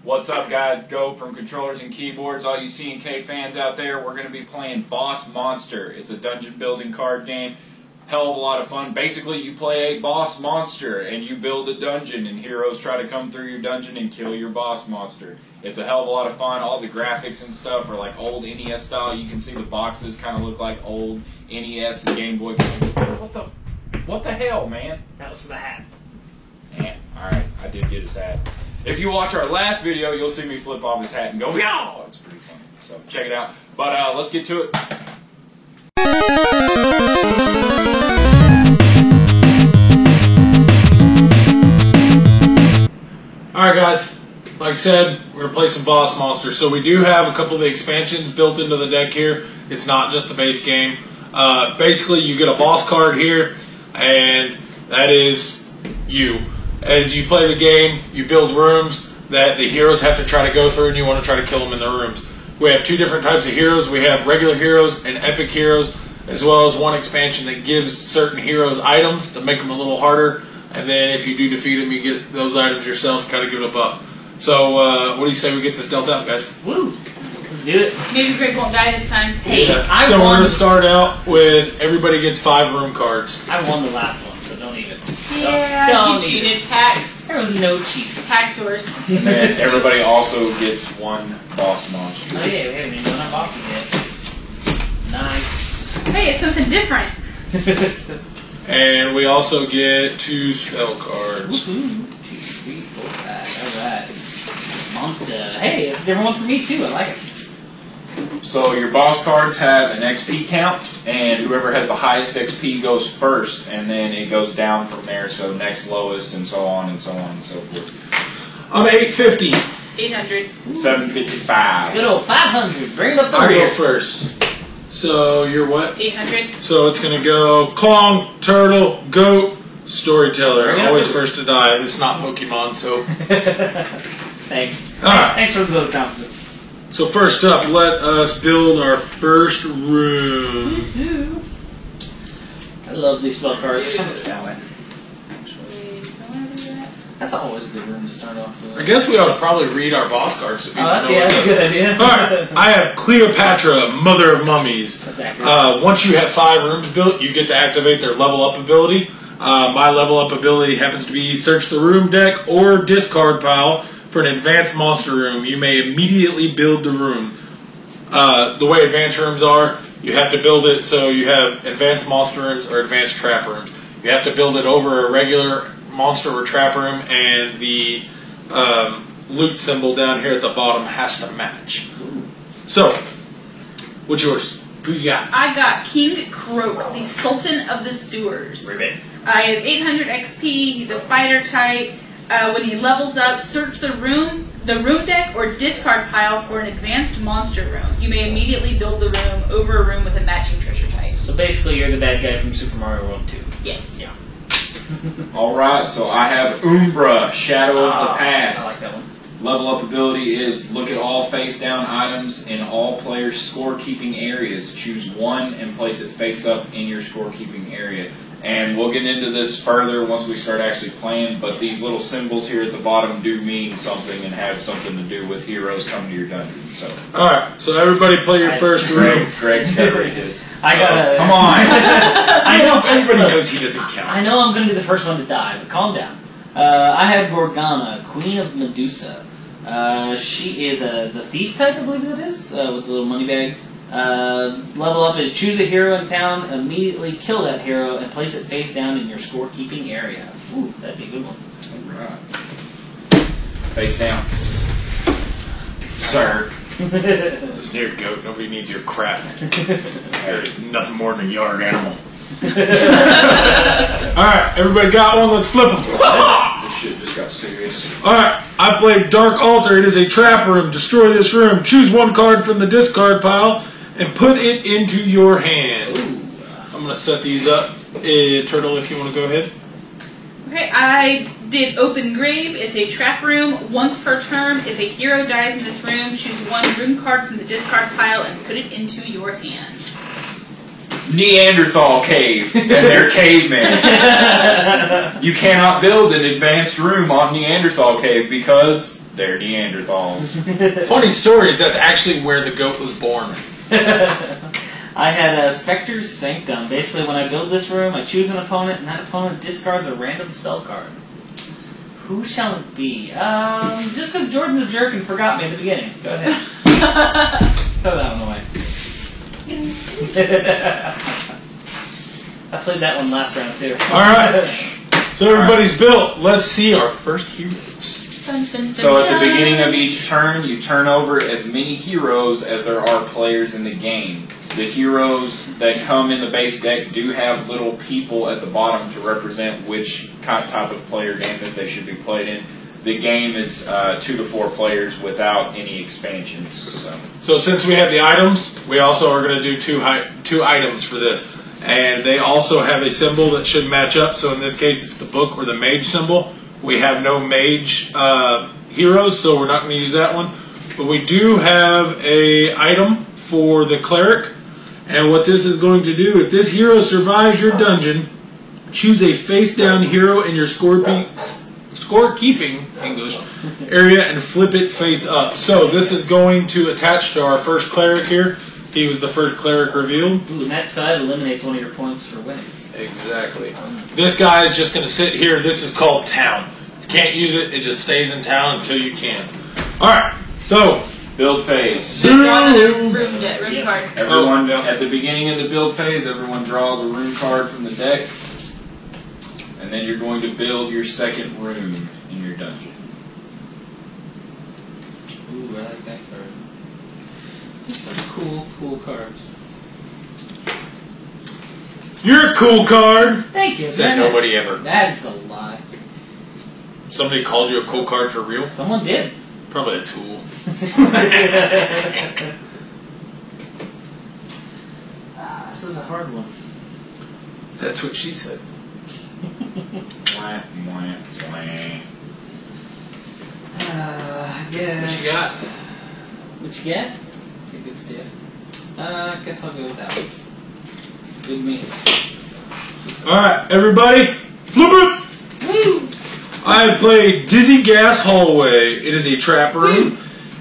What's up, guys? Go from Controllers and Keyboards. All you C&K fans out there, we're going to be playing Boss Monster. It's a dungeon building card game. Hell of a lot of fun. Basically, you play a boss monster and you build a dungeon, and heroes try to come through your dungeon and kill your boss monster. It's a hell of a lot of fun. All the graphics and stuff are like old NES style. You can see the boxes kind of look like old NES and Game Boy. What the hell, man? That was for the hat. Man, alright, I did get his hat. If you watch our last video, you'll see me flip off his hat and go, yow! It's pretty funny. So check it out. But let's get to it. Alright guys, like I said, we're going to play some Boss Monster. So we do have a couple of the expansions built into the deck here. It's not just the base game. Basically, you get a boss card here, and that is you. As you play the game, you build rooms that the heroes have to try to go through, and you want to try to kill them in the rooms. We have two different types of heroes. We have regular heroes and epic heroes, as well as one expansion that gives certain heroes items to make them a little harder. And then if you do defeat them, you get those items yourself to kind of give it a buff. So what do you say we get this dealt out, guys? Woo! Let's do it. Maybe Greg won't die this time. Hey, I so won. we're going to start out with everybody gets 5 room cards. I won the last one, so don't even. Yeah, Don't you even. cheated. Hacks. There was no cheats. Hack source. And everybody also gets one boss monster. Oh yeah, we haven't even done our bosses yet. Nice. Hey, it's something different. And we also get 2 spell cards. Woohoo. 2, 3, 4, 5. Alright. Monster. Hey, it's a different one for me too. I like it. So your boss cards have an XP count, and whoever has the highest XP goes first, and then it goes down from there, so next lowest, and so on and so on and so forth. I'm 850. 800. 755. Good old 500. Bring it up the I go rear. first. So you're what? 800. So it's going to go Klong, Turtle, Goat, Storyteller. Bring it up Always to- first to die. It's not Pokemon, so. Thanks. Alright. Thanks for the vote confidence. So first up, let us build our first room. I love these spell cards. There's something that way. Actually, don't want to do that. That's always a good room to start off with. I guess we ought to probably read our boss cards so people Oh, that's, know yeah, what that's a good idea. Alright, I have Cleopatra, Mother of Mummies. That's accurate. Once you have 5 rooms built, you get to activate their level up ability. My level up ability happens to be search the room deck or discard pile for an advanced monster room. You may immediately build the room. The way advanced rooms are, you have to build it so you have advanced monster rooms or advanced trap rooms. You have to build it over a regular monster or trap room, and the loot symbol down here at the bottom has to match. So, what's yours? Who you got? I got King Croak, the Sultan of the Sewers. Ribbit. He has 800 XP. He's a fighter type. When he levels up, search the room deck or discard pile for an advanced monster room. You may immediately build the room over a room with a matching treasure type. So basically, you're the bad guy from Super Mario World 2. Yes. Yeah. Alright, so I have Umbra, Shadow of the Past. I like that one. Level up ability is look at all face down items in all players' scorekeeping areas. Choose one and place it face up in your scorekeeping area. And we'll get into this further once we start actually playing, but these little symbols here at the bottom do mean something and have something to do with heroes coming to your dungeon. So, Alright, so everybody play your first room. Greg's got to read his. I got Come on! I know. Everybody look, knows he doesn't count. I know I'm going to be the first one to die, but calm down. I have Gorgana, Queen of Medusa. She is the thief type, I believe that is, with the little money bag. Level up is choose a hero in town, immediately kill that hero, and place it face down in your scorekeeping area. Ooh, that'd be a good one. Alright. Face down. Sir. This near goat, nobody needs your crap. There's nothing more than a yard animal. Alright, everybody got one? Let's flip them. This shit just got serious. Alright, I played Dark Altar. It is a trap room. Destroy this room. Choose one card from the discard pile and put it into your hand. I'm going to set these up. Turtle, if you want to go ahead. Okay, I did Open Grave. It's a trap room. Once per turn, if a hero dies in this room, choose one room card from the discard pile and put it into your hand. Neanderthal cave, and they're cavemen. You cannot build an advanced room on Neanderthal cave because They're Neanderthals. Funny story is that's actually where the goat was born. I had a Spectre's Sanctum. Basically, when I build this room, I choose an opponent, and that opponent discards a random spell card. Who shall it be? Just because Jordan's a jerk and forgot me at the beginning. Go ahead. Throw that one away. I played that one last round, too. Alright. So everybody's built. Let's see our first heroes. Dun, dun, dun, So at the dun. beginning of each turn, you turn over as many heroes as there are players in the game. The heroes that come in the base deck do have little people at the bottom to represent which type of player game that they should be played in. The game is 2 to 4 players without any expansions. So since we have the items, we also are going to do two items for this. And they also have a symbol that should match up. So in this case, it's the book or the mage symbol. We have no mage heroes, so we're not going to use that one. But we do have a item for the cleric. And what this is going to do, if this hero survives your dungeon, choose a face-down hero in your scorekeeping English area and flip it face up. So this is going to attach to our first cleric here. He was the first cleric revealed. Ooh, and that side eliminates one of your points for winning. Exactly. This guy is just going to sit here. This is called town. If you can't use it, it just stays in town until you can. Alright, so Build phase. Draw another room card. Everyone, at the beginning of the build phase, everyone draws a rune card from the deck. And then you're going to build your second rune in your dungeon. Ooh, I like that card. There's some cool cards. you're a cool card. Thank you. Said nobody ever. That's a lie. Somebody called you a cool card for real? Someone did. Probably a tool. This is a hard one. That's what she said. Wah, wah, wah. I guess. What you got? What you get? Okay, good stuff. I guess I'll go with that one. Good meat. Alright, everybody. Flip it! Woo! I have played Dizzy Gas Hallway. It is a trap room.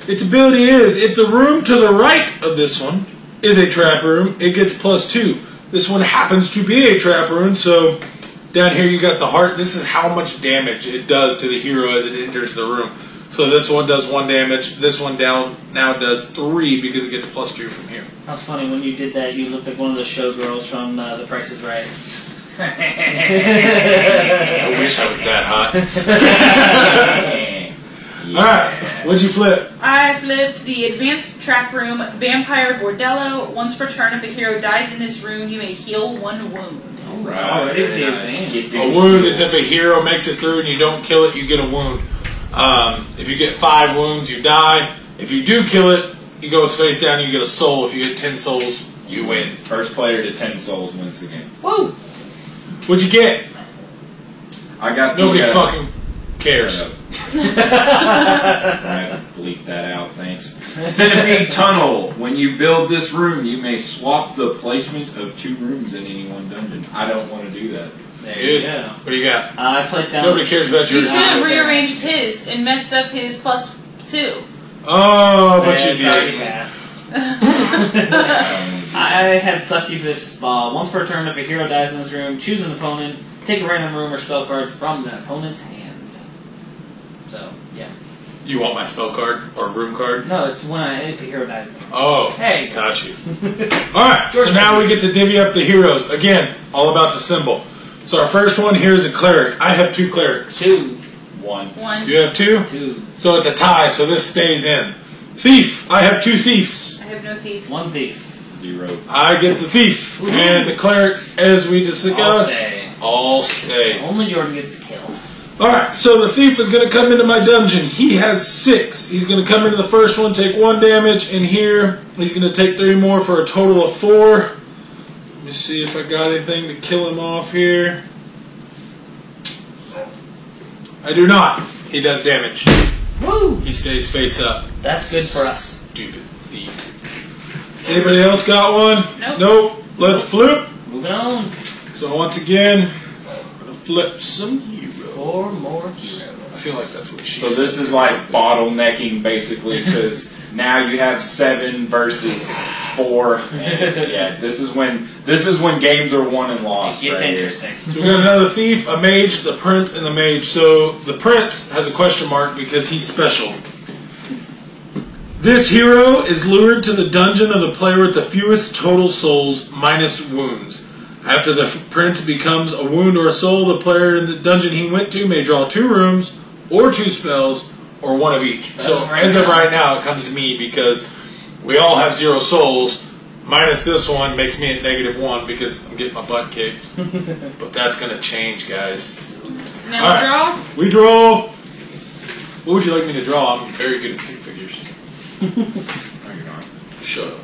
Its ability is, if the room to the right of this one is a trap room, it gets +2. This one happens to be a trap room, so down here you got the heart. This is how much damage it does to the hero as it enters the room. So this one does 1 damage. This one now does 3 because it gets +2 from here. That was funny. When you did that, you looked like one of the showgirls from The Price is Right. I wish I was that hot. Alright, what'd you flip? I flipped the Advanced Trap Room Vampire Bordello. Once per turn, if a hero dies in this room, you may heal 1 wound. Right, Already with very the nice. advantage. Get A wound is if a hero makes it through and you don't kill it, you get a wound. If you get 5 wounds, you die. If you do kill it, you go face down, you get a soul. If you get 10 souls, you win. First player to 10 souls wins the game. Woo! What'd you get? I got Nobody the, fucking cares. I had to bleep that out, thanks. Centipede Tunnel. When you build this room, you may swap the placement of 2 rooms in any one dungeon. I don't want to do that. There Good. you go. What do you got? I placed down. Nobody cares about You yours. should have rearranged his and messed up his +2. Oh, but you It's already did. passed. I don't wanna do I had Succubus Ball. Once per turn, if a hero dies in this room, choose an opponent, take a random room or spell card from that opponent's hand. So, yeah. You want my spell card or room card? No, it's when if a hero dies in the room. Oh, Hey. got you. Alright, so now we get to divvy up the heroes. Again, all about the symbol. So our first one here is a cleric. I have 2 clerics. 2. 1. 1. You have 2? 2. So it's a tie, so this stays in. Thief. I have 2 thieves. I have no thieves. 1 thief. 0. I get the thief. And the clerics, as we discussed, all stay. Only Jordan gets to kill. Alright, so the thief is going to come into my dungeon. He has 6. He's going to come into the first one, take 1 damage, and here he's going to take 3 more for a total of 4. Let me see if I got anything to kill him off here. I do not. He does damage. Woo! He stays face up. That's good for us. Stupid thief. Anybody else got one? Nope. Let's flip. Moving on. So once again, I'm going to flip some heroes. 4 more heroes. feel like that's what she So said. this is like bottlenecking, basically, because now you have 7 versus 4. And this is when games are won and lost. It gets right here. interesting. So we got another thief, a mage, the prince, and the mage. So the prince has a question mark because he's special. This hero is lured to the dungeon of the player with the fewest total souls minus wounds. After the prince becomes a wound or a soul, the player in the dungeon he went to may draw 2 rooms or 2 spells or 1 of each. So as of right now, it comes to me because we all have 0 souls. Minus this one makes me at -1 because I'm getting my butt kicked. But that's going to change, guys. Now All right. draw. We draw. What would you like me to draw? I'm very good at stick figures. No, you're not. Shut up.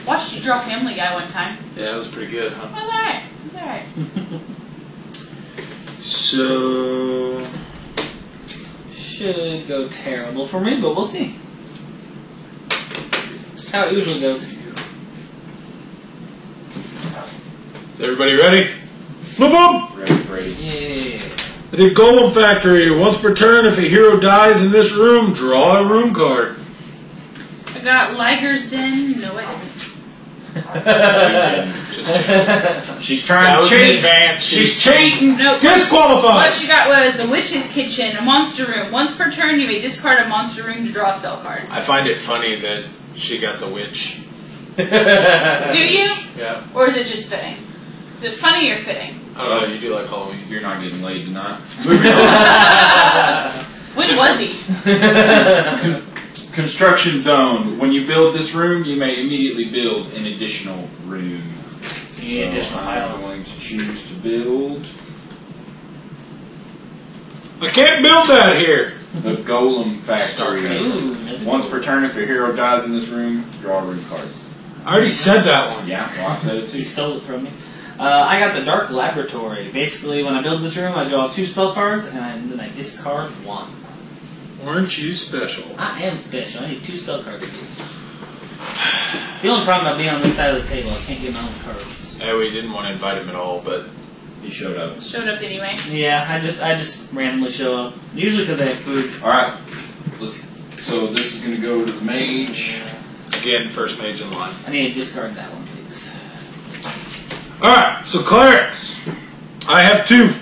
Watched you draw Family Guy one time. Yeah, that was pretty good, huh? That's alright. That's alright. So, Should go terrible for me, but we'll see. That's how it usually goes. is everybody ready? Boom, boom! Ready. Yeah. I did Golem Factory. Once per turn, if a hero dies in this room, draw a room card. I got Liger's Den. No, I didn't. Just check. She's That trying to was in cheat. advance. She's cheating. No. Disqualified! What you got was the Witch's Kitchen, a monster room. Once per turn, you may discard a monster room to draw a spell card. I find it funny that she got the witch. Do you? Yeah. Or is it just fitting? Is it funny or fitting? I don't know, you do like Halloween. You're not getting laid tonight. Moving on. When was he? Construction zone. When you build this room, you may immediately build an additional room. Yeah, additional I'm items. going to choose to build I can't build that here. the Golem Factory. Starcraft. Ooh, another Once good per turn, if your hero dies in this room, draw a room card. I already said that one. Yeah, well, I said it one. too. He stole it from me. I got the Dark Laboratory. Basically, when I build this room, I draw 2 spell cards, and then I discard 1. Weren't you special? I am special. I need 2 spell cards, please. It's the only problem about being on this side of the table. I can't get my own cards. Yeah, we didn't want to invite him at all, but He showed up. Showed up anyway. Yeah, I just randomly show up. Usually because I have food. All right. So this is going to go to the mage. again, first mage in line. I need to discard that one, please. Alright, so clerics. I have 2.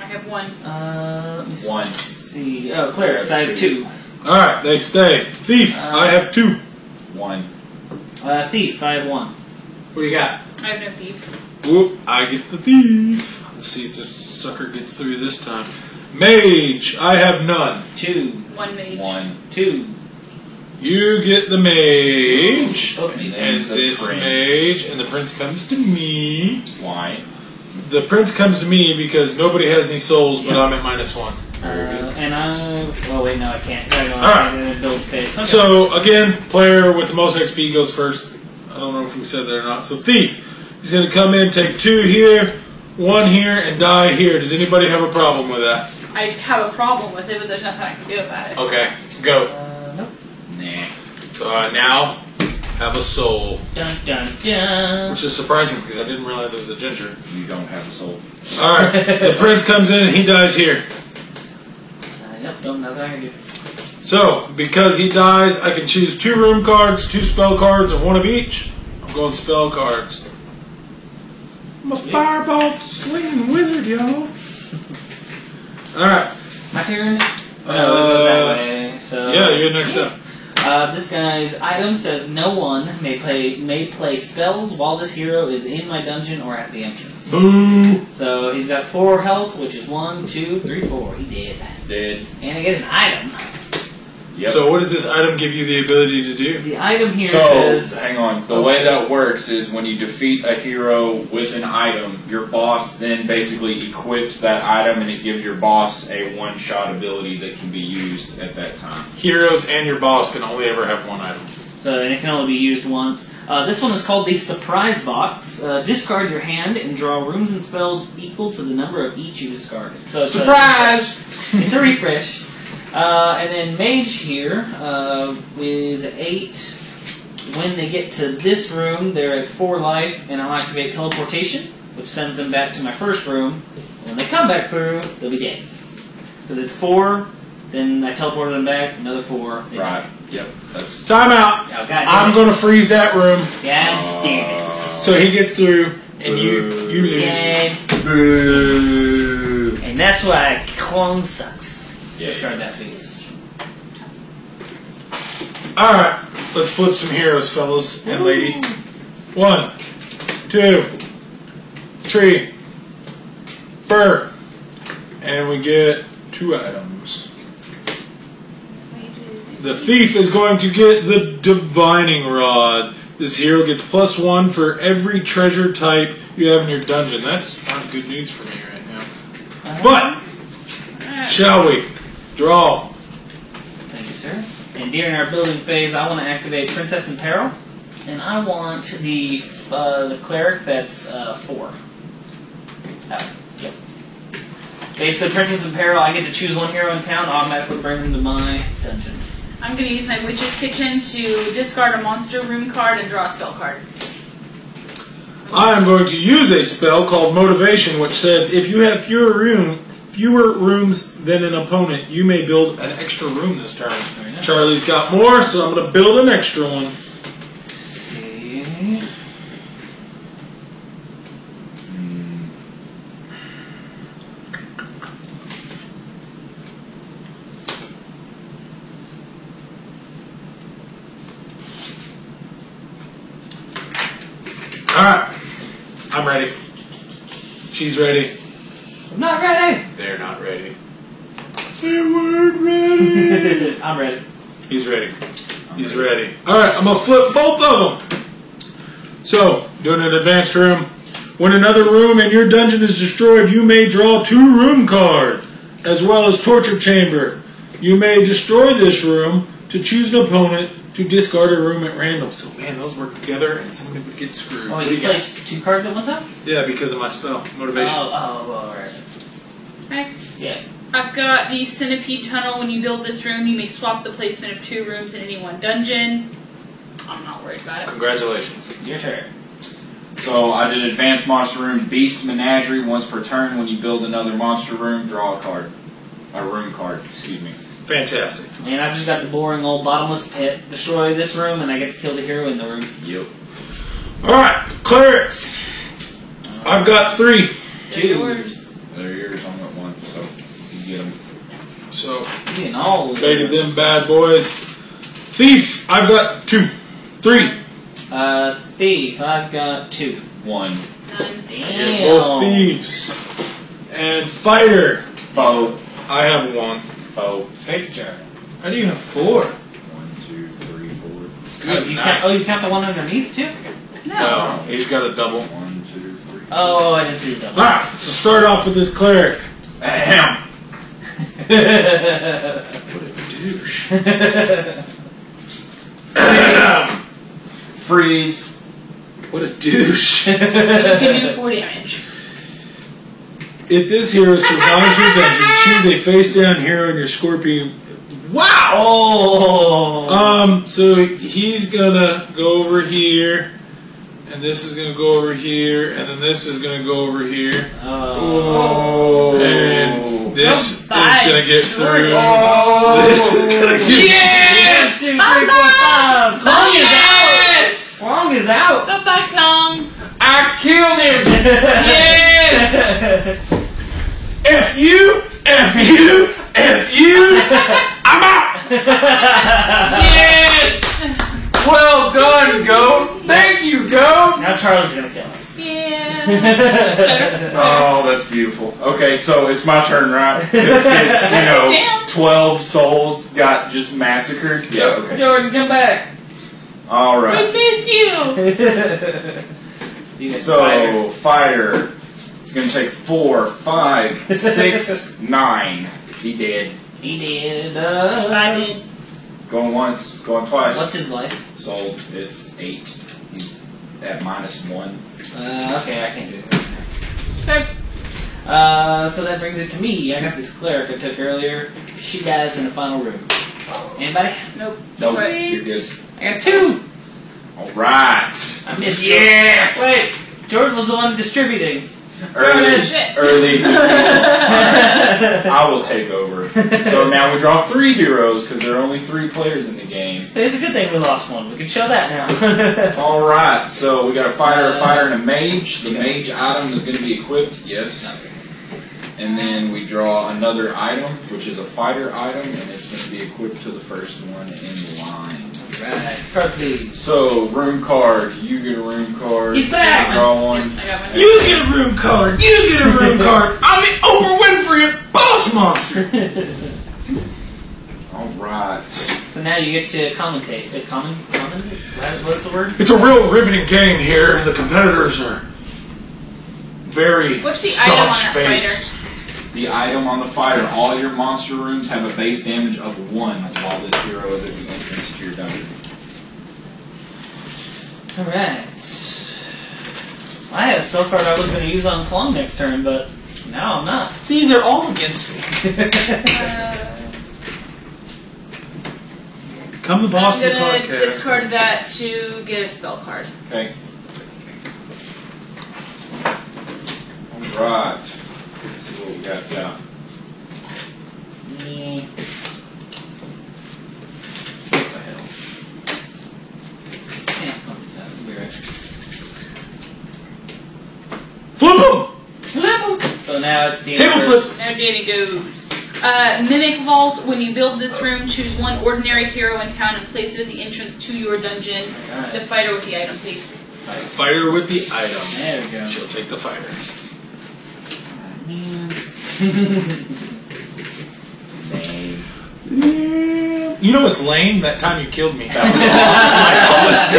I have 1. Let me One. see. Oh, clerics. I have 2. Alright, they stay. Thief, I have 2. 1. Thief. I have 1. What do you got? I have no thieves. Whoop, I get the thief. Let's see if this sucker gets through this time. Mage, I have none. 2. 1 mage. 1. 2. You get the mage. Okay. And There's the this prince. mage, and the prince comes to me. Why? The prince comes to me because nobody has any souls, but Yeah. I'm at -1. And I. Oh wait, no, I can't. I don't Alright. build phase. Okay. So, again, player with the most XP goes first. I don't know if we said that or not. So, Thief. He's going to come in, take 2 here, 1 here, and die here. Does anybody have a problem with that? I have a problem with it, but there's nothing I can do about it. Okay, go. Nope. Nah. So, now, have a soul. Dun dun dun. Which is surprising because I didn't realize it was a ginger. You don't have a soul. Alright, the prince comes in and he dies here. Yep, nothing I can do. So, because he dies, I can choose 2 room cards, 2 spell cards, and 1 of each. I'm going spell cards. I'm a fireball slinging wizard, y'all. Alright. My turn. No, it goes that way. So Yeah, you're next up. This guy's item says no one may play spells while this hero is in my dungeon or at the entrance. Boo! So he's got 4 health, which is 1, 2, 3, 4. He dead. Dead. And I get an item. Yep. So, what does this item give you the ability to do? The item here So, says. hang on. The way that works is when you defeat a hero with an item, your boss then basically equips that item and it gives your boss a one-shot ability that can be used at that time. Heroes and your boss can only ever have 1 item. So, and it can only be used once. This one is called the Surprise Box. Discard your hand and draw runes and spells equal to the number of each you discarded. So it's Surprise! It's a refresh. And then Mage here is 8. When they get to this room, they're at 4 life, and I'll activate Teleportation, which sends them back to my first room. When they come back through, they'll be dead. Because it's 4, then I teleported them back, another 4. Right. Yep. That's. Time out. Oh, God damn I'm it. going to freeze that room God damn it. so he gets through and you lose. God. Boo. And that's why Clone sucks. Yeah. Discard that, please. Alright, let's flip some heroes, fellas and lady. 1, 2, 3, 4. And we get 2 items. The thief is going to get the divining rod. This hero gets +1 for every treasure type you have in your dungeon. That's not good news for me right now. But, shall we? Draw. Thank you, sir. And during our building phase, I want to activate Princess in Peril. And I want the cleric that's 4. Yep. Basically, Princess in Peril, I get to choose one hero in town, automatically bring them to my dungeon. I'm going to use my Witch's Kitchen to discard a monster room card and draw a spell card. I am going to use a spell called Motivation, which says if you have fewer rooms than an opponent, you may build an extra room this turn. Very nice. Charlie's got more, so I'm going to build an extra one. See. Alright, I'm ready. She's ready. I'm not ready. They're not ready. They weren't ready. I'm ready. He's ready. He's ready. Alright, I'm going to flip both of them. So, doing an advanced room. When another room in your dungeon is destroyed, you may draw 2 room cards, as well as Torture Chamber. You may destroy this room to choose an opponent to discard a room at random. So, man, those work together, and somebody would get screwed. Oh, What do you got? place 2 cards at one time? Yeah, because of my spell. Motivation. Alright. Okay. Yeah. I've got the Centipede Tunnel. When you build this room, you may swap the placement of 2 rooms in any one dungeon. I'm not worried about it. Congratulations. Your turn. So I did Advanced Monster Room, Beast Menagerie. Once per turn, when you build another monster room, draw a card. A room card, excuse me. Fantastic. And I've just got the boring old bottomless pit. Destroy this room, and I get to kill the hero in the room. Yep. Alright, clerics. I've got 3. They're yours. They're yours. I'm at 1, so you get them. So, You getting all of baited them bad boys. Thief, I've got 2. 3. Thief, I've got 2. 1. None. Damn. Both thieves. And fighter, Foe. I have 1. Foe. Straight to turn. How do you have 4? 1, 2, 3, 4. Good You night. count, you count the one underneath, too? No, he's got a double. 1, 2, 3. Oh, I didn't see the double. Alright, so start off with this cleric. Ahem. What a douche. Freeze. What a douche. You can do 4 damage. If this hero survives your dungeon, choose a face down hero in your scorpion. Wow! Oh! So he's gonna go over here, and this is gonna go over here, and then this is gonna go over here, Oh. and this is Bye. gonna get through. Oh. This is gonna get Yes! 1, 2, 3, 4, 5. Clong is Yes! out! Clong is out! Bye-bye, Clong. I killed him! Yes! F you, F you, F you. I'm out. Yes! Well done, Goat. Thank you, Goat. Now Charlie's gonna kill us. Yeah. Oh, that's beautiful. Okay, so it's my turn, right? It's, Damn. 12 souls got just massacred. Yeah, okay. Jordan, come back! All We right. miss you. So, fighter. It's going to take 4, 5, 6, 9. He did. He did. I did. Going once, going twice. What's his life? Sold. It's 8. He's at -1. Okay, I can't do it. Okay. So that brings it to me. I got this cleric I took earlier. She dies in the final room. Anybody? Nope. Nope, Sweet. you're good. I got 2! All right. I missed Yes! Wait, Jordan was the one distributing. Early weekend. I will take over. So now we draw 3 heroes because there are only 3 players in the game. So it's a good thing we lost one. We can show that now. All right, so we got a fighter, and a mage. The mage item is going to be equipped, yes. And then we draw another item, which is a fighter item, and it's going to be equipped to the first one in line. Right. Card please. So, room card. You get a room card. He's back. Draw one. I got one. You get a room card. You get a room card. I'm the Oprah Winfrey of Boss Monster. All right. So now you get to commentate. What's the word? It's a real riveting game here. The competitors are very What's the item on that staunch-faced. fighter? The item on the fighter. All your monster rooms have a base damage of 1 while this hero is at the entrance to your dungeon. Alright. I had a spell card I was going to use on Klung next turn, but now I'm not. See, they're all against me. Come the boss I'm of the gonna podcast. discard that to get a spell card. Okay. All right. Let's see what we got down. What the hell? Can't that'll be right. Flip 'em! So now it's the Table inverse. Now Danny goes. Mimic Vault. When you build this room, choose one ordinary hero in town and place it at the entrance to your dungeon. Alright. The fighter with the item, please. Fighter with the item. There we go. She'll take the fighter. You know what's lame? That time you killed me. That was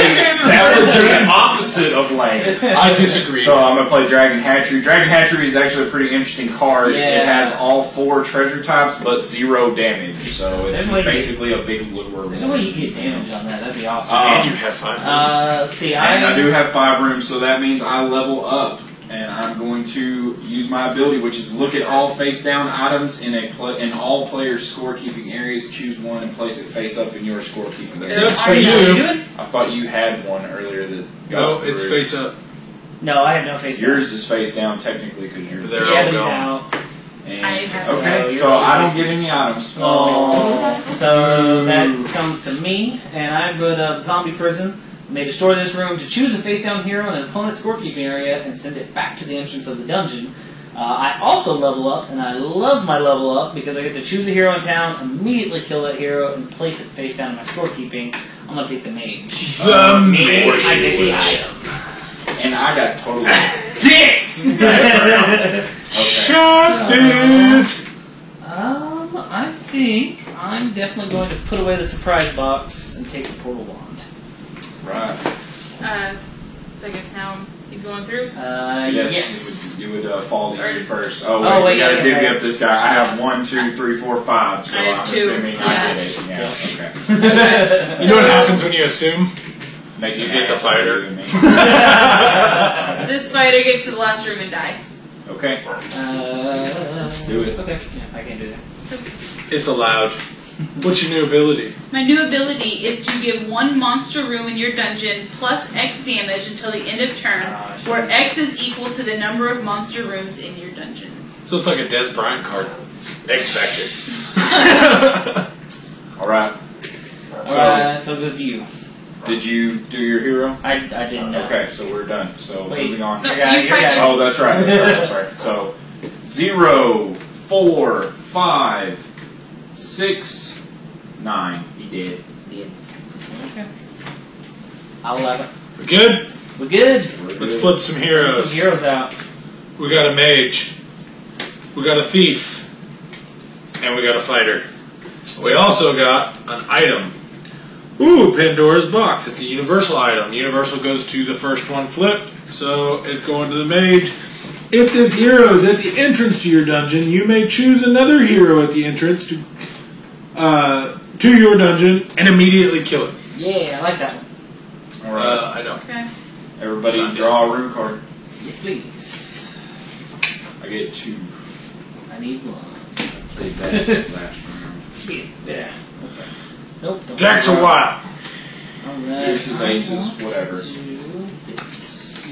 the opposite of lame. I disagree. So I'm going to play Dragon Hatchery. Dragon Hatchery is actually a pretty interesting card. Yeah. It has all 4 treasure types, but 0 damage. So it's There's a way basically a big lure. There's no way you get damage on that. That'd be awesome. And you have 5 rooms. Let's see. And I do have 5 rooms, so that means I level up. And I'm going to use my ability, which is look at all face-down items in in all players' scorekeeping areas. Choose one and place it face up in your scorekeeping area. Sucks for Are you you. doing? I thought you had one earlier that No, got it's through. face up. No, I have no face. Yours is face down technically because you're They're Yeah, all but he's gone. out. And, I have okay, you're so always I don't face get any items. Oh. So that comes to me, and I go to Zombie Prison. May destroy this room to choose a face-down hero in an opponent's scorekeeping area and send it back to the entrance of the dungeon. I also level up, and I love my level up because I get to choose a hero in town, immediately kill that hero, and place it face down in my scorekeeping. I'm going to take the mage. The Mage. I get the item. And I got totally Dick! okay. Shut it! I think I'm definitely going to put away the surprise box and take the portal wand. Right. So I guess now he's going through. Yes. You would fall to you first. Oh, Oh, wait, wait, we gotta yeah, divvy right. up this guy. I have 1, 2, 3, 4, 5, so I have I'm 2. assuming I Yeah. get it. Yeah, okay. You know what happens when you assume? Makes You an get the ass fighter. out of me. This fighter gets to the last room and dies. Okay. Let's do it. Okay, yeah, I can't do that. It's allowed. What's your new ability? My new ability is to give 1 monster room in your dungeon plus X damage until the end of turn, where X is equal to the number of monster rooms in your dungeons. So it's like a Des Bryant card. X Factor. All right. So it goes to you. Did you do your hero? I didn't know. Okay, so we're done. So Wait. moving on. No, Yeah, you you're fight right. me. Oh, that's right. That's right. So 0, 4, 5, 6, 9. He did. Okay. I'll allow it. We good? We're good. Let's flip some Some heroes. heroes out. We got a mage. We got a thief. And we got a fighter. We also got an item. Ooh, Pandora's box. It's a universal item. Universal goes to the first one flipped, so it's going to the mage. If this hero is at the entrance to your dungeon, you may choose another hero at the entrance to your dungeon and immediately kill it. Yeah, I like that one. All right. I don't. Okay. Everybody draw a room card. Yes, please. I get 2. I need one. Played that last round. Yeah. Okay. Nope. Don't Jack's a while. Alright. Deuces, aces, I want whatever. to do this.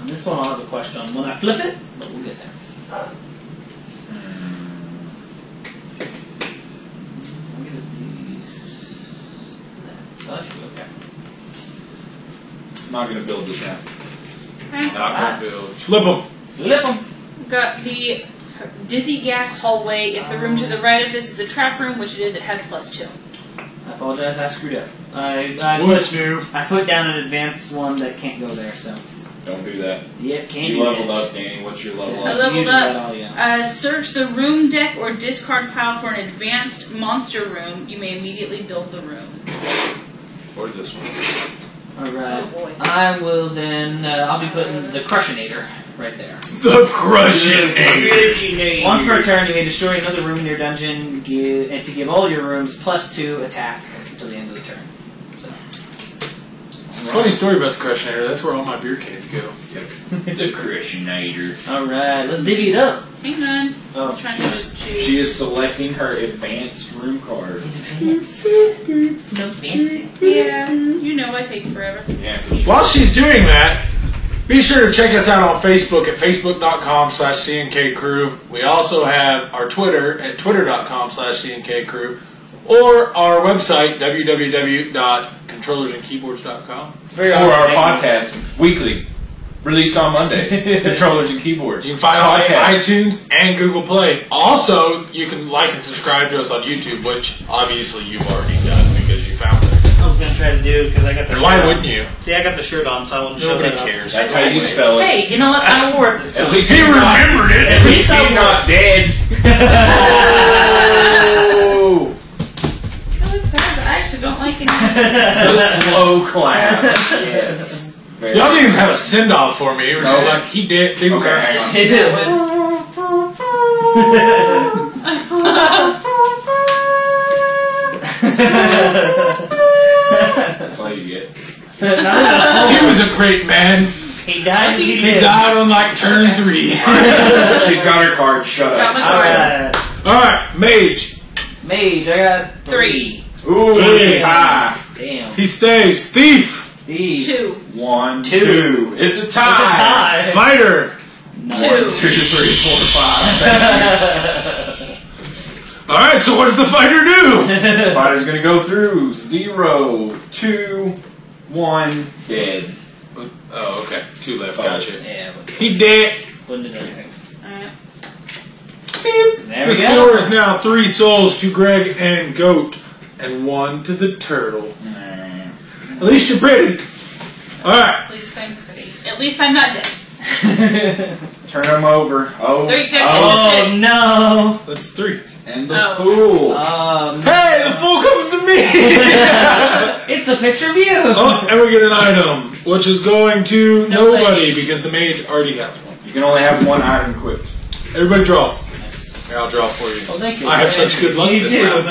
I'm This one I'll have a question on when I flip it, but we'll get there. I'll get these. So that should be okay. I'm not going to build this round. Okay. Not gonna build. Flip them. Flip them. We've got the dizzy gas hallway. If the room to the right of this is a trap room, which it is, it has +2. I apologize, I screwed up. I What's new? put down an advanced one that can't go there, so. Don't do that. Yep, can't You do leveled that. up, Danny. What's your level I up? leveled You do up. that all, yeah. Search the room deck or discard pile for an advanced monster room. You may immediately build the room. Or this one. Alright. Oh boy. I will then, I'll be putting the Crushinator right there. The Crushing. Once per turn, you may destroy another room in your dungeon and to give all your rooms +2 attack until the end of the turn. So. Funny story about the Crushinator. That's where all my beer cans go. The Crushinator. Alright, let's divvy it up. Hang on. Oh, I'm trying to choose. She is selecting her advanced room card. So fancy. Yeah, you know I take forever. Yeah. While she's doing that, be sure to check us out on Facebook at facebook.com/CNKCrew. We also have our Twitter at twitter.com/CNKCrew or our website www.controllersandkeyboards.com. For our podcast, weekly, released on Mondays. Controllers and Keyboards. You can find it on Podcast. iTunes and Google Play. Also, you can like and subscribe to us on YouTube, which obviously you've already done because you found us. I was going to try to do because I got the And shirt why on. wouldn't you? See, I got the shirt on, so I want to show Nobody that cares. That's how you spell it. Hey, you know what? I wore it this time. At least He he's not- remembered it. At least he's not dead. Oh! Really fast. I actually don't like it. The slow clap. Yes. Very Y'all didn't even have a send-off for me. It was just No. like, he did. Okay, hang on. It is. That's all you get. He was a great man. He died. He He did. died on like turn 3. She's got her card. Shut Got my up. card. Alright. Alright, Mage. Mage, I got 3. Ooh, it's a tie. Damn. He stays. Thief. These. 2. 1, Two. 2. It's a It's a tie. tie. Fighter. No. 2. 1, 2, 3, 4, 5. Alright, so what does the fighter do? Fighter's gonna go through 0, 2, 1, dead. Oh, okay. 2 left. Gotcha. Yeah, He dead. wouldn't have done anything. Alright. There The we score go. is now 3 souls to Greg and Goat, and 1 to the turtle. At least you're pretty. Alright. At least I'm pretty. At least I'm not dead. Turn him over. Oh, There you go. Oh no! That's 3. and the Oh. fool. Hey, the fool comes to me! It's a picture of you. Oh, and we get an item, which is going to Nobody. nobody because the mage already has one. You can only have one item equipped. Everybody draw. Nice. Here, I'll draw for you. Well, thank you. I have such good luck You this do. round.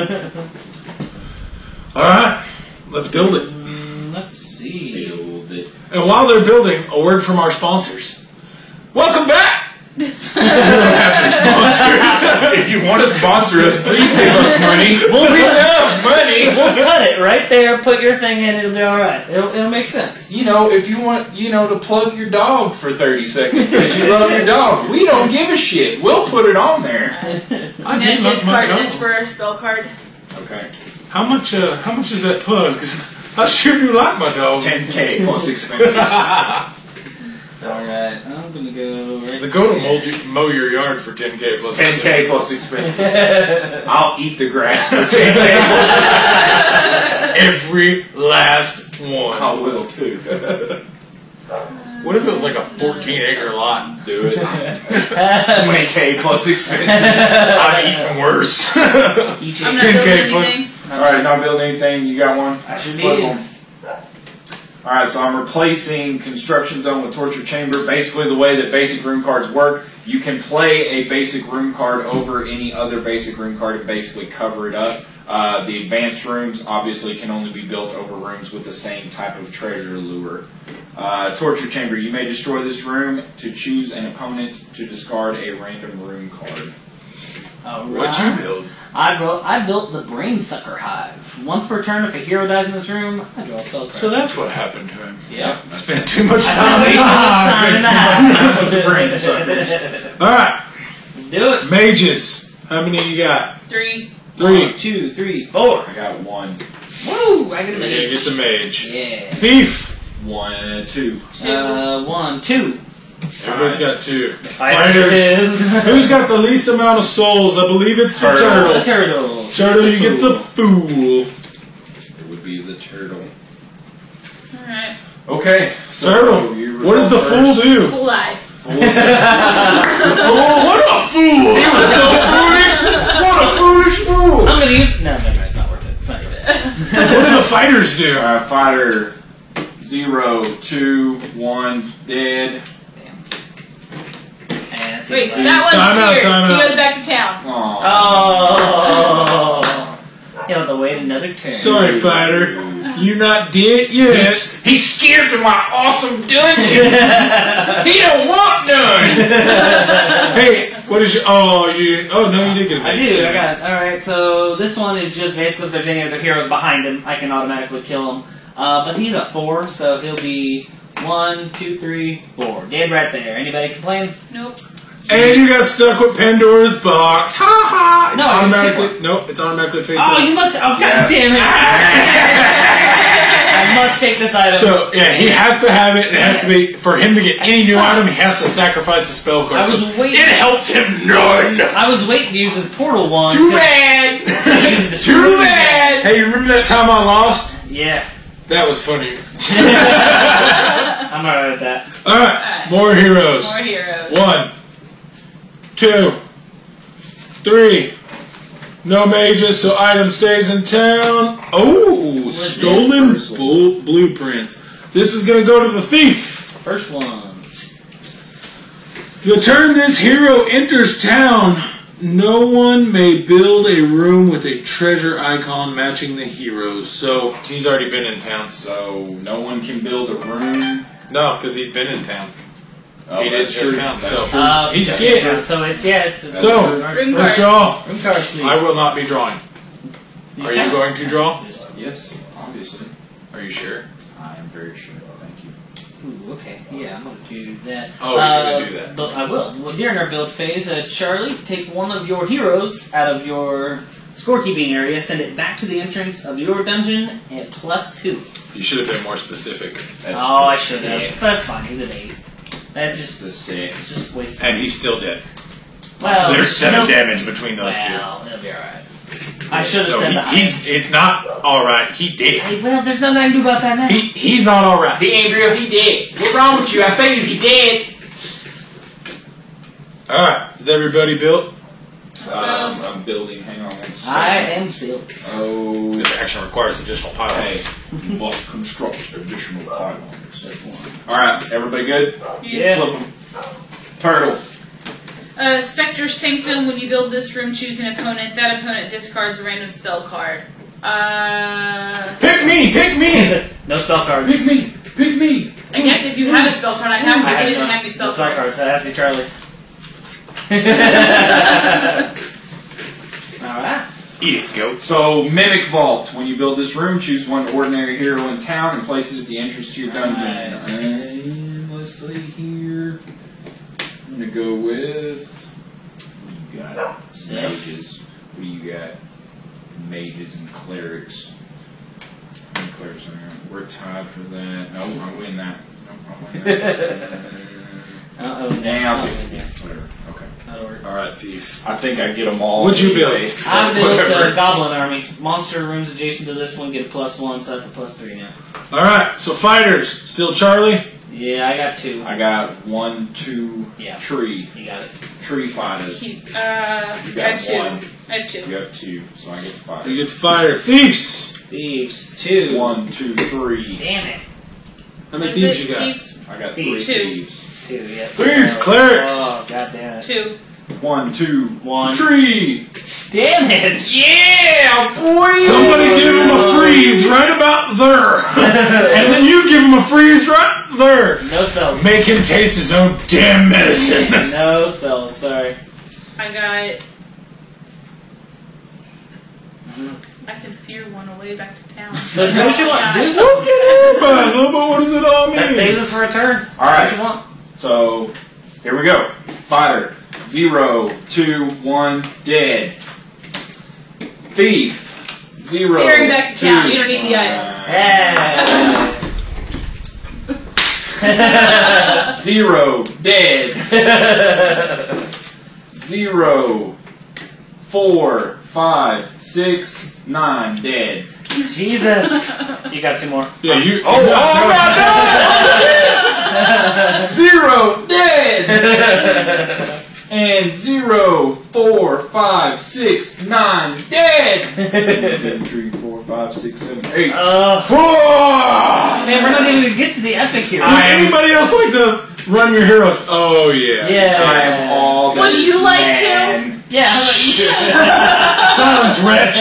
Alright, let's build it. Let's see. Build it. And while they're building, a word from our sponsors. Welcome back! We don't have any sponsors. If you want to sponsor us, please give us money. We'll We have money. We'll cut it right there. Put your thing in. It'll be all right. It'll make sense. You know, if you want, to plug your dog for 30 seconds because you love your dog, we don't give a shit. We'll put it on there. I do And love this my card is dog. for a spell card. Okay. How much is that pug? 'Cause I sure do like my dog. 10K plus expenses. All right. I'm gonna go right. The goat will mow your yard for 10K plus. 10K plus expenses. I'll eat the grass for 10K. Every last one. I will too. What if it was like a 14-acre lot? Do it. 20K plus expenses. I'm eating worse. Each I'm each. not 10K building plus- anything. Alright, not building anything. You got one? I should Flip need 'em. Alright, so I'm replacing Construction Zone with Torture Chamber. Basically, the way that basic room cards work, you can play a basic room card over any other basic room card and basically cover it up. The advanced rooms obviously can only be built over rooms with the same type of treasure lure. Torture Chamber, you may destroy this room to choose an opponent to discard a random room card. All What'd you right. build? I built the Brain Sucker Hive. Once per turn, if a hero dies in this room, I draw a spell card. So that's what happened to him. Yep. Spent too much time. Time in the Brain suckers. All right, Let's do it. mages. How many you got? 3. 3. 1, 2, 3, 4. I got 1. Woo! I get a Yeah, mage. get the mage. Yeah. Thief. 1, 2. 1, 2. Everybody's got 2. Fighters. Fighters. Who's got the least amount of souls? I believe it's the Turtle. The turtle. turtle. Turtle, you get the fool. It would be the turtle. Alright. Okay. So Turtle. you What does the go fool first. do? Full eyes. The fool? What a fool! He was so foolish! What a foolish fool! I'm gonna use. No, never mind. It's not worth it. It's not worth it. What do the fighters do? Fighter 0, 2, 1, dead. And it's Wait, easy. that one's Time out, here. time He out. goes back to town. Aww. Oh. He'll have to wait another turn. Sorry, fighter. You not dead yet. He's scared of my awesome dungeon. He don't want none. Hey, what is your... Oh, you... Oh, no, you did get a I mage. do. I got it. All right. So this one is just basically if there's any other heroes behind him, I can automatically kill him. But he's a 4, so he'll be 1, 2, 3, 4. Dead right there. Anybody complain? Nope. And you got stuck with Pandora's box. Ha ha! It's No, automatically... Nope, it's automatically face Oh, up. you must. Oh, Yeah. God damn it! I must take this item. So, yeah, he has to have it. It has to be... For him to get any new sucks. item, he has to sacrifice the spell I card. was So waiting. it helps him none. I was waiting to use this portal one. Too bad. Too bad. Hey, you remember that time I lost? Yeah. That was funny. I'm alright with that. Alright, more heroes. More heroes. 1, 2, 3. No mages, so item stays in town. Oh, What's stolen this? blueprints. This is going to go to the thief. First one. The turn this hero enters town, no one may build a room with a treasure icon matching the heroes. So, he's already been in town. So no one can build a room. No, because he's been in town. Oh, He did that's just true. count, That's so- true. He's a okay. kid. So it's it's So, Room let's card. draw. room card sleep. I will not be drawing. Are you going to draw? Yes, obviously. Are you sure? I am very sure. Thank you. Ooh, okay. Yeah, I'm gonna do that. Oh, he's gonna do that. But I will. Well, during our build phase, Charlie, take one of your heroes out of your scorekeeping area, send it back to the entrance of your dungeon at +2. You should have been more specific. That's Oh, the I should have. 6. That's fine. He's an 8. That It's just the 6. it's just wasted. And he's still dead. Well, There's 7 no- damage between those Well, it'll be alright. I should have two. said No, the he's it's not alright. He did. Hey, well, there's nothing I can do about that now. He's not alright. Gabriel, he did. What's wrong with you? I say he did. Alright, is everybody built? I'm building. Hang on one second. I am built. Oh, This action requires additional hey. pylons. You must construct additional pylons. Alright, everybody good? Yeah. Flip 'em. Turtle. Spectre Sanctum. When you build this room, choose an opponent. That opponent discards a random spell card. Pick me! Pick me! No spell cards. Pick me! Pick me! I guess if you have a spell card, I have. I I didn't none. have any spell No spell cards. cards. So it has to be Charlie. Alright. Eat it, goat. So, Mimic Vault. When you build this room, choose one ordinary hero in town and place it at the entrance to your dungeon. Nice. And let's see here. I'm gonna go with. What do you got? Sniff. Mages. What do you got? Mages and clerics. How many clerics are there? We're tied for that. No, I win that. No, I win that. Uh-oh. Nah, I'll take it. Whatever. Okay. That'll work. Alright, thief. I think I get them all. What'd you build? anyway. I built Whatever. a goblin army. Monster rooms adjacent to this one get a +1, so that's a +3 now. Alright, so fighters. Still Charlie? Yeah, I got 2. I got 1, 2, Yeah. tree. You got it. Tree fighters. I You have got 2. 1. I have 2. You have 2, so I get the You fight. get to fire. Thieves! Thieves, 2. 1, 2, 3. Damn it. How many Is thieves it you got? thieves? I got Thieves. 3 2. thieves. 2, yeah. Thieves, clerics. Oh, god damn it. 2. 1, 2, 1. tree. Damn it! Yeah, boy. Somebody give him a freeze right about there. And then you give him a freeze right there. No spells. Make him taste his own damn medicine. No spells, sorry. I got I can fear one away back to town. So do what you want. Do something. But what does it all mean? That saves us for a turn. All right. Do what you want. So, here we go. Fighter. 0, 2, 1, dead. Thief. 0, Carry back to 2, town. You don't need the item. Yeah. 0, dead. 0, 4, 5, 6, 9, dead. Jesus. You got 2 more. Yeah, you. Oh my God! 0, dead. And 0, 4, 5, 6, 9, dead. 1, 2, 3, 4, 5, 6, 7, 8. Man, we're not even going to get to the epic here. Would anybody else like to run your heroes? Oh yeah. Yeah. I am all that Would is you like man. Yeah, how Silence, wretch.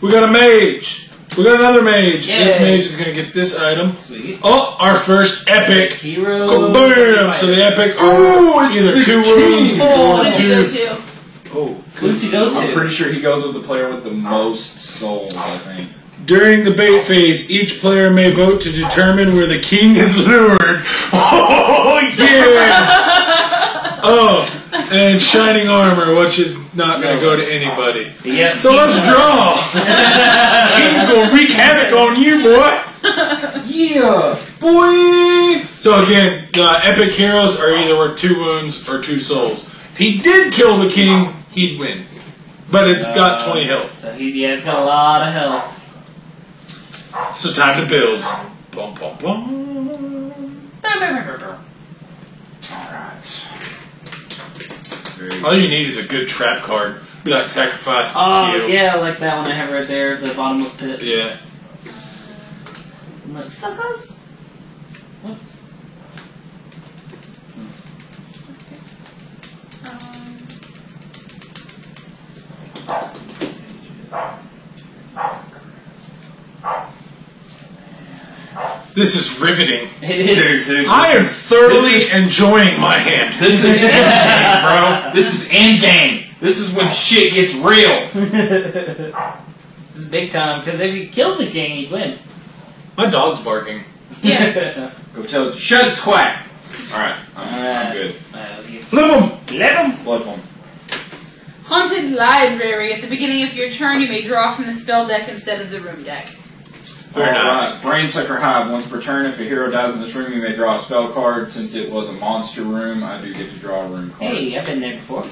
We got a mage. We got another mage. Yay. This mage is gonna get this item. Sweet. Oh, our first epic. Hero. Kaboom! So the epic are it's either the 2 king. wounds What or did you go 2. to? Oh, Who's he go I'm to? pretty sure he goes with the player with the most souls, I think. During the bait phase, each player may vote to determine where the king is lured. Oh yeah! Oh, and shining armor, which is not going to go to anybody. Yep. So let's draw. King's going to wreak havoc on you, boy. Yeah, boy! So again, the epic heroes are either worth 2 wounds or 2 souls. If he did kill the king, he'd win. But it's got 20 health. So it's got a lot of health. So time to build. Bum, bum, bum. Alright. All you need is a good trap card. Be like sacrifice and Oh, kill. yeah, like that one I have right there, the bottomless pit. Yeah. I'm like, suckers! Whoops. This is riveting. It is. Dude, I am thoroughly This is- enjoying my hand. This is endgame, bro. This is endgame. This is when shit gets real. This is big time, because if you killed the king, you'd win. My dog's barking. Yes. Go tell it to shut its quack. Alright, I'm Alright. good. Flip him! Let him! Flip them. Haunted Library. At the beginning of your turn, you may draw from the spell deck instead of the room deck. Very nice. Brainsucker Hive. Once per turn, if a hero dies in this room, you may draw a spell card. Since it was a monster room, I do get to draw a room card. Hey, I've been there before.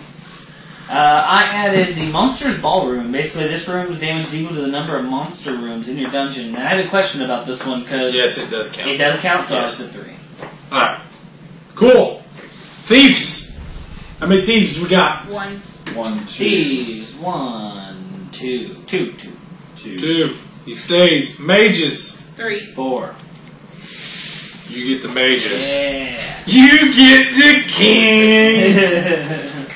I added the Monsters Ballroom. Basically, this room is damage is equal to the number of monster rooms in your dungeon. And I had a question about this one, because Yes, it does count. it does count, so Yes. I said 3. Alright. Cool. Thieves! How many thieves we got? 1. 1, 2, Thieves, 1, 2, 2, 2, 2. 2. He stays. Mages. 3. 4. You get the mages. Yeah. You get the king!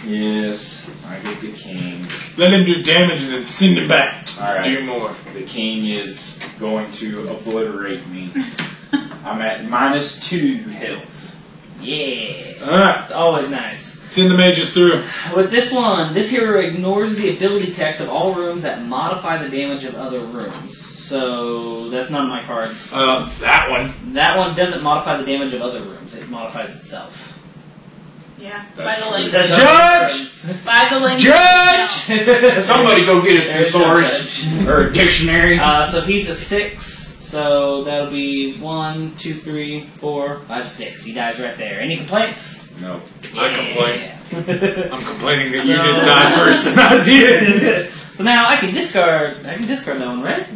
Yes, I get the king. Let him do damage and then send him back. Alright. Do more. The king is going to obliterate me. I'm at -2 health. Yeah. Alright. It's always nice. Send the mages through. With this one, this hero ignores the ability text of all rooms that modify the damage of other rooms. So, that's none of my cards. That one. That one doesn't modify the damage of other rooms. It modifies itself. Yeah. That's By the true. It link. says Judge! By the link. Judge! Somebody go get a There's no thesaurus or a dictionary. So he's a 6. So that'll be 1, 2, 3, 4, 5, 6. He dies right there. Any complaints? No. I complain. I'm complaining that you So- didn't die first and I did. So now I can discard that one, right?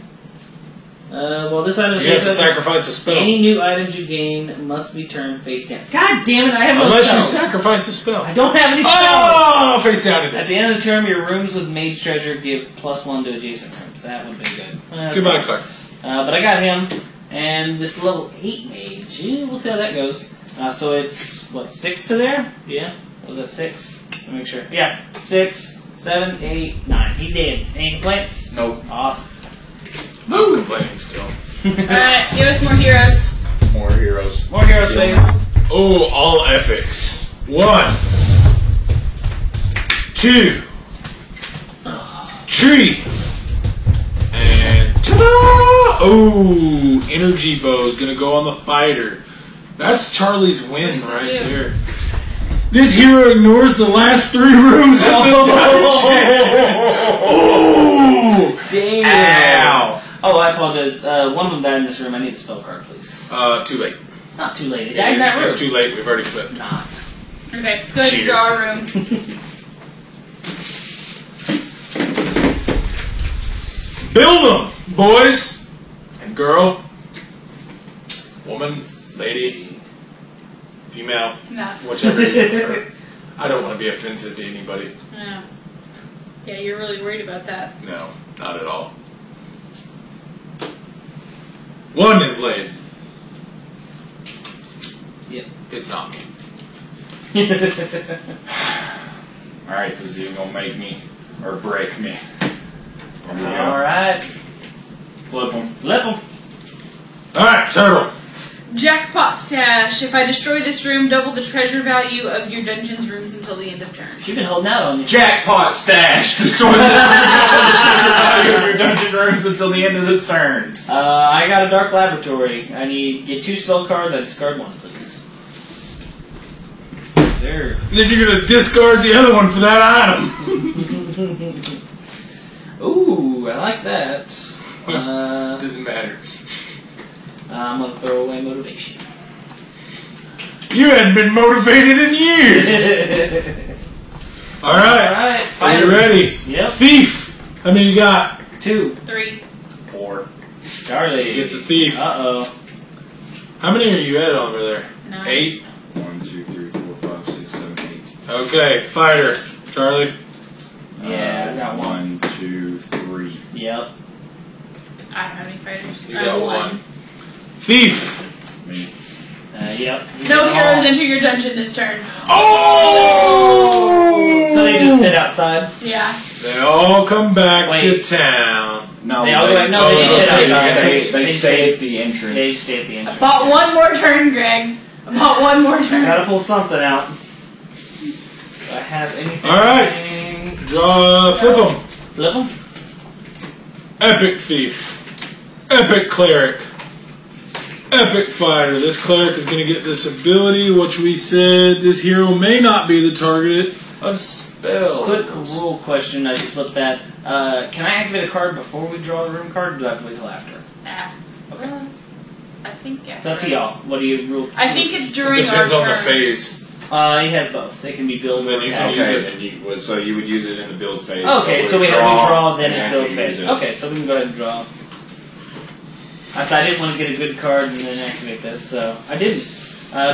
Well, this item You have to says sacrifice a spell. any new items you gain must be turned face down. God damn it! I have no Unless you spells. sacrifice a spell. I don't have any spells. Oh, face down it At is. the end of the term, your rooms with mage treasure give +1 to adjacent rooms. That would be good. That's Goodbye fine. card. But I got him, and this level 8 mage. Yeah, we'll see how that goes. So it's, what, 6 to there? Yeah? Was that 6? Let me make sure. Yeah, 6, 7, 8, 9. He did. Any complaints? Nope. Awesome. I'm complaining still. Alright, give us more heroes. More heroes. More hero space. Oh, all epics. 1, 2, tree. And ta-da! Oh, energy bow is gonna go on the fighter. That's Charlie's win What does it right do? there. This hero ignores the last 3 rooms of the dungeon. Oh! Damn. Ow! Oh, I apologize. One of them died in this room. I need a spell card, please. Too late. It's not too late. It died in that room. It's too late. We've already flipped. Not. Okay, let's go ahead and Cheater. draw a room. Build them, boys and girl, woman, lady, female, No. whichever you prefer. I don't want to be offensive to anybody. Yeah. Yeah, you're really worried about that. No, not at all. One is laid. Yep. It's not me. Alright, this is either gonna make me or break me. There we go. Alright. Flip them. Flip them. Alright, turtle. Jackpot stash. If I destroy this room, double the treasure value of your dungeon's rooms until the end of turn. She's been holding out on you. Jackpot stash! Destroy the your dungeon rooms until the end of this turn. I got a dark laboratory. I need get 2 spell cards. I discard 1, please. There. Then you're going to discard the other one for that item. Ooh, I like that. Doesn't matter. I'm gonna throw away motivation. You hadn't been motivated in years. Alright. Alright, Are you ready? Yep. Thief. How many you got? 2. 3. 4. Charlie. You get the thief. Uh-oh. How many are you at over there? 9. 8. 1, 2, 3, 4, 5, 6, 7, 8. Okay, fighter. Charlie. Yeah, I got 1, 2, 3. Yep. I don't have any fighters. You I have got 1. 1. Thief. Me. Yep. No heroes enter your dungeon this turn. Oh! So they just sit outside? Yeah. They all come back Wait. to town. No, They all go back- no, they just sit outside. They stay at the entrance. They stay at the I entrance. bought 1 more turn, Greg. I bought 1 more turn. Gotta pull something out. Do I have anything? Alright. Draw, flip them. Flip them? Epic thief. Epic cleric. Epic fighter. This cleric is going to get this ability, which we said this hero may not be the target of spells. Quick rule question as you flip that. Can I activate a card before we draw a room card, or do I have to wait till after? Okay. I think yeah. It's up to y'all. What do you rule? I think it's It during depends our on the turn. phase. He has both. They can be build Then or you can attack. use Okay, it. then so you would use it in the build phase. Okay, so we draw, then it's build you phase. use it. Okay, so we can go ahead and draw. I didn't want to get a good card and then activate this, so I didn't.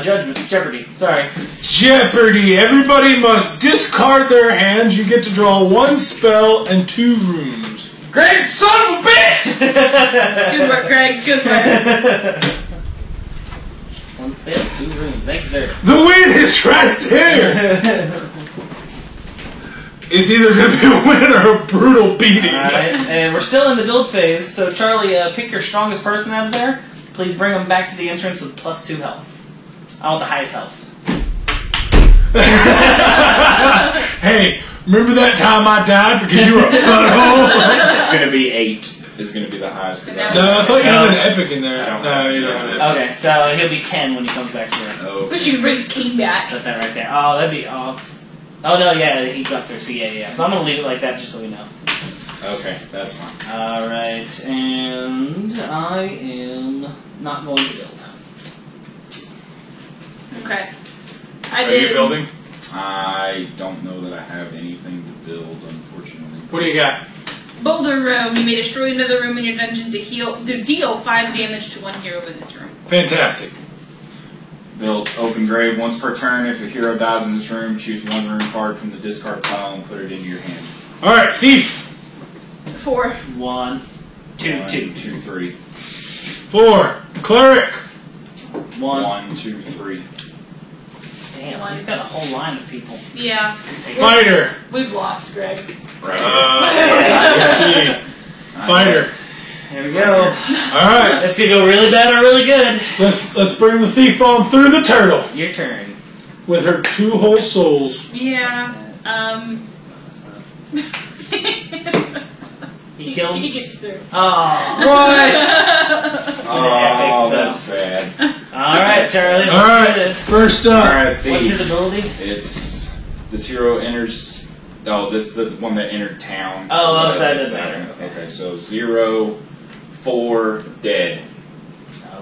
Jeopardy. Sorry. Jeopardy! Everybody must discard their hands. You get to draw 1 spell and 2 rooms. Great son of a bitch! Good work, Greg. Good work. 1 spell, 2 rooms. Thank you, sir. The win is right there! It's either going to be a win or a brutal beating. Alright, and we're still in the build phase, so Charlie, pick your strongest person out of there. Please bring them back to the entrance with +2 health. I want the highest health. Hey, remember that time I died because you were a butthole? It's going to be 8. Is going to be the highest. 'cause No, I thought you had an epic in there. I don't No, have- you don't have an epic. Okay, so he'll be 10 when he comes back here. Oh, Wish you could bring the king back. Set that right there. Oh, that'd be oh no, yeah, he got there. So yeah. So I'm gonna leave it like that just so we know. okay, that's fine. All right, and I am not going to build. Okay. I Are you did. building? I don't know that I have anything to build, unfortunately. What do you got? Boulder room. You may destroy another room in your dungeon to deal 5 damage to 1 hero in this room. Fantastic. Build open grave once per turn. If a hero dies in this room, choose 1 room card from the discard pile and put it into your hand. All right, thief. 4. 1, 2, 1, 2, 2, 3. 4. Cleric. 1. 1, 2, 3. Damn, we've got a whole line of people. Yeah. Fighter. We've lost, Greg. Right. Let's see. Fighter. Here we go. All right, This could go really bad or really good. let's bring the thief on through the turtle Your turn. with her 2 whole souls. Yeah. He killed He him? gets through. Oh. Oh, so. that's sad. Alright, Charlie, let's All do right, this. first All up. right, What's his Thief. ability? It's this hero enters. Oh, this is the one that entered town. Oh, so that It's doesn't that matter. one. Okay, so 0, 4, dead.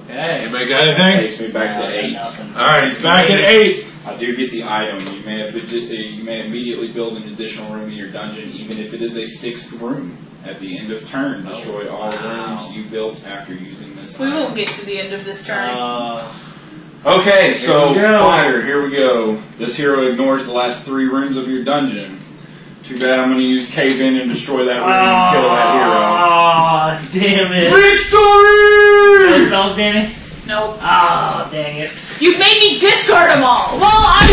Okay. Anybody got anything? Takes me back to 8. Nothing. All right, he's back at 8. I do get the item. You may immediately build an additional room in your dungeon, even if it is a 6th room. At the end of turn, destroy all rooms you built after using this We item. won't get to the end of this turn. Okay, so Here we go. fire, here we go. This hero ignores the last 3 rooms of your dungeon. Too bad I'm going to use cave in and destroy that room and kill that Oh, damn it. hero. No Victory! spells, Danny? Nope. Oh, dang it. You made me discard them all. Well, I'm.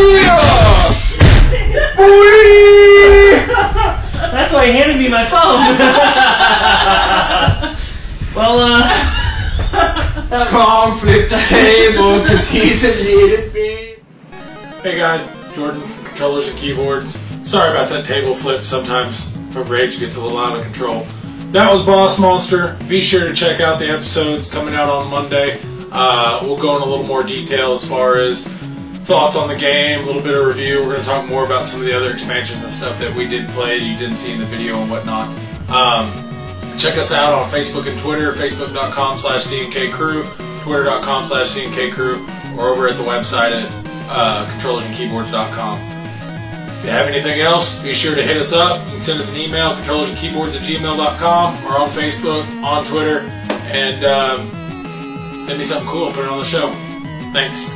That's why he handed me my phone. Well, Kong flipped the table because he's a little bit. Hey guys, Jordan from Controllers and Keyboards. Sorry about that table flip. Sometimes my rage gets a little out of control. That was Boss Monster. Be sure to check out the episodes coming out on Monday. We'll go in a little more detail as far as thoughts on the game, a little bit of review. We're going to talk more about some of the other expansions and stuff that we did play, you didn't see in the video and whatnot. Check us out on Facebook and Twitter, facebook.com/CNKCrew, twitter.com/CNKCrew, or over at the website at controllersandkeyboards.com. If you have anything else, be sure to hit us up. You can send us an email, controllersandkeyboards@gmail.com, or on Facebook, on Twitter, and send me something cool, put it on the show. Thanks.